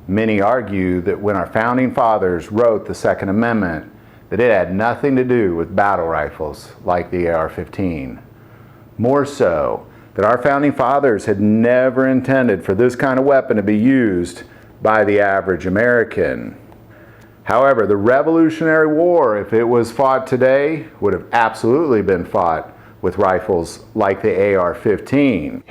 Many argue that when our founding fathers wrote the Second Amendment, that it had nothing to do with battle rifles like the AR-15. More so, that our founding fathers had never intended for this kind of weapon to be used by the average American. However, the Revolutionary War, if it was fought today, would have absolutely been fought with rifles like the AR-15.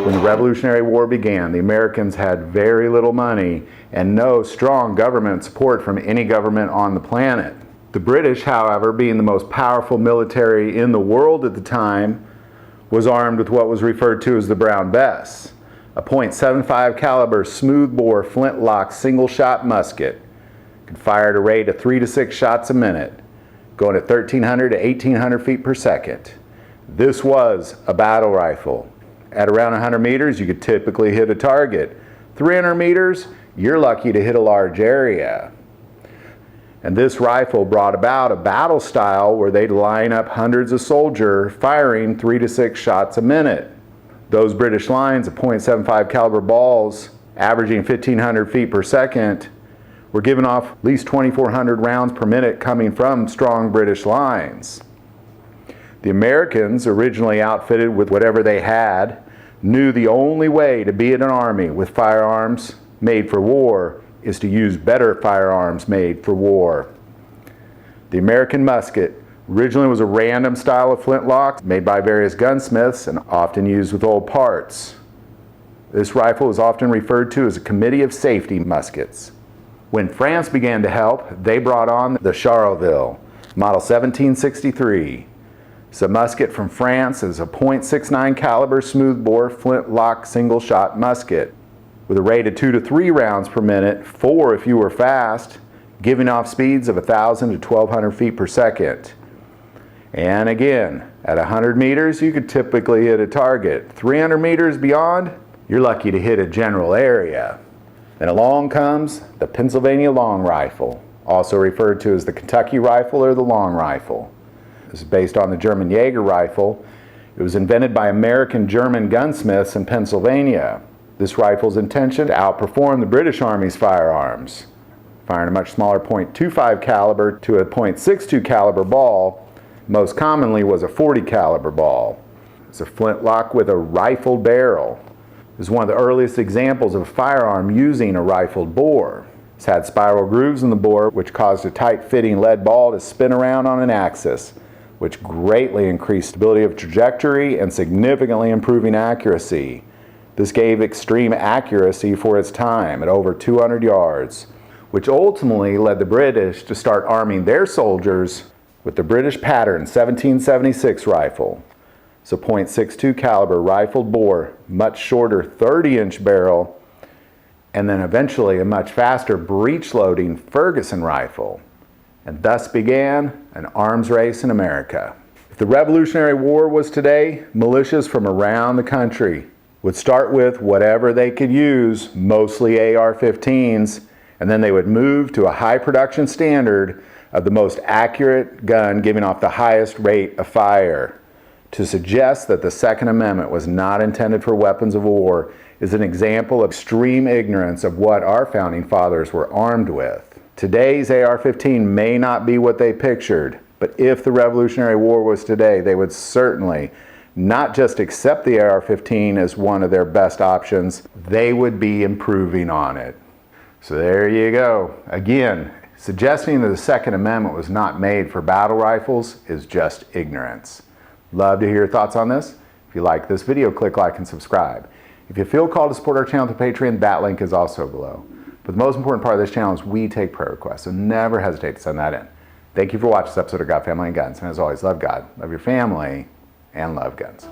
When the Revolutionary War began, the Americans had very little money and no strong government support from any government on the planet. The British, however, being the most powerful military in the world at the time, was armed with what was referred to as the Brown Bess, a .75 caliber smoothbore flintlock single-shot musket. It could fire at a rate of 3 to 6 shots a minute, going at 1,300 to 1,800 feet per second. This was a battle rifle. At around 100 meters, you could typically hit a target. 300 meters, you're lucky to hit a large area. And this rifle brought about a battle style where they'd line up hundreds of soldiers firing 3 to 6 shots a minute. Those British lines of .75 caliber balls, averaging 1,500 feet per second, were giving off at least 2,400 rounds per minute coming from strong British lines. The Americans, originally outfitted with whatever they had, knew the only way to be in an army with firearms made for war is to use better firearms made for war. The American musket originally was a random style of flintlock made by various gunsmiths and often used with old parts. This rifle is often referred to as a committee of safety muskets. When France began to help, they brought on the Charleville, model 1763. It's a musket from France. It's a .69 caliber smoothbore flintlock single-shot musket with a rate of 2 to 3 rounds per minute, 4 if you were fast, giving off speeds of 1,000 to 1,200 feet per second. And again, at 100 meters, you could typically hit a target. 300 meters beyond, you're lucky to hit a general area. Then along comes the Pennsylvania long rifle, also referred to as the Kentucky rifle or the long rifle. This is based on the German Jaeger rifle. It was invented by American-German gunsmiths in Pennsylvania. This rifle's intention to outperform the British Army's firearms, firing a much smaller .25 caliber to a .62 caliber ball. Most commonly was a 40 caliber ball. It's a flintlock with a rifled barrel. It was one of the earliest examples of a firearm using a rifled bore. It's had spiral grooves in the bore which caused a tight-fitting lead ball to spin around on an axis, which greatly increased stability of trajectory and significantly improving accuracy. This gave extreme accuracy for its time at over 200 yards, which ultimately led the British to start arming their soldiers with the British pattern 1776 rifle. It's a .62 caliber rifled bore, much shorter 30-inch barrel, and then eventually a much faster breech-loading Ferguson rifle. And thus began an arms race in America. If the Revolutionary War was today, militias from around the country would start with whatever they could use, mostly AR-15s, and then they would move to a high production standard of the most accurate gun giving off the highest rate of fire. To suggest that the Second Amendment was not intended for weapons of war is an example of extreme ignorance of what our founding fathers were armed with. Today's AR-15 may not be what they pictured, but if the Revolutionary War was today, they would certainly not just accept the AR-15 as one of their best options, they would be improving on it. So there you go. Again, suggesting that the Second Amendment was not made for battle rifles is just ignorance. Love to hear your thoughts on this. If you like this video, click like and subscribe. If you feel called to support our channel through Patreon, that link is also below. But the most important part of this channel is we take prayer requests, so never hesitate to send that in. Thank you for watching this episode of God, Family, and Guns. And as always, love God, love your family, and love guns.